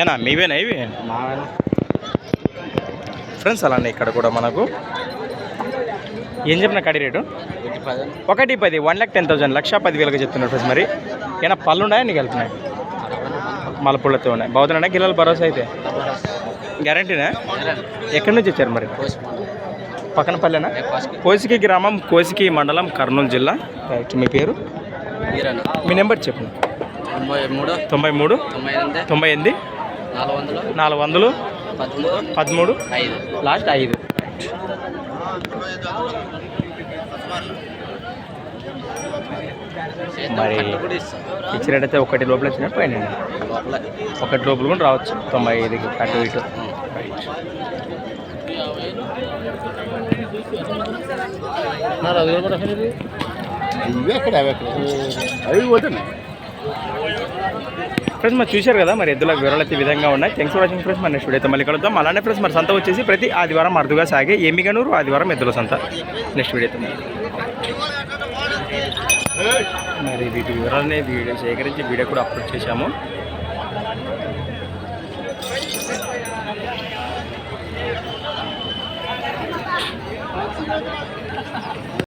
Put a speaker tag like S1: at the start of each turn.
S1: ఏనా మీవేనా ఇవి ఫ్రెండ్స్? అలానే ఇక్కడ కూడా మనకు ఏం చెప్పిన కడి రేటు 1,10 1,10,000 1,10,000 చెప్తున్నారు ఫ్రెండ్స్. మరి ఏమైనా పళ్ళు ఉన్నాయా నీకు వెళ్తున్నాయి? మలపుళ్ళతో ఉన్నాయి. బాగుతున్నాయి గిల్లలు భరోసా అయితే గ్యారంటీనా? ఎక్కడి నుంచి వచ్చారు మరి? పక్కన పల్లెనా? కోసికి గ్రామం, కోసికి మండలం, కర్నూలు జిల్లా. రైట్. మీ పేరు? మీ నెంబర్ చెప్పు. 93 98 400 13 లాస్ట్ 5. మరి ఇచ్చినట్టయితే 1 లోపల వచ్చినట్టు పైన 1 లోపల కూడా రావచ్చు. 95కి అటు ఇటు. ఫ్రెండ్స్ మరి చూశారు కదా మరి ఎద్దులకు వివరాలు అయితే విధంగా ఉన్నాయి. Thanks for watching friends. మరి నెక్స్ట్ వీడియో అయితే మళ్ళీ కలుద్దాం. అలానే ఫ్రెండ్స్ మరి సంత వచ్చేసి ప్రతి ఆదివారం అరుదుగా సాగే ఎమ్మిగనూరు, ఆదివారం ఎద్దుల సంత. నెక్స్ట్ వీడియో అయితే మరి వీటి వివరాలని వీడియో సేకరించి వీడియో కూడా అప్లోడ్ చేశాము.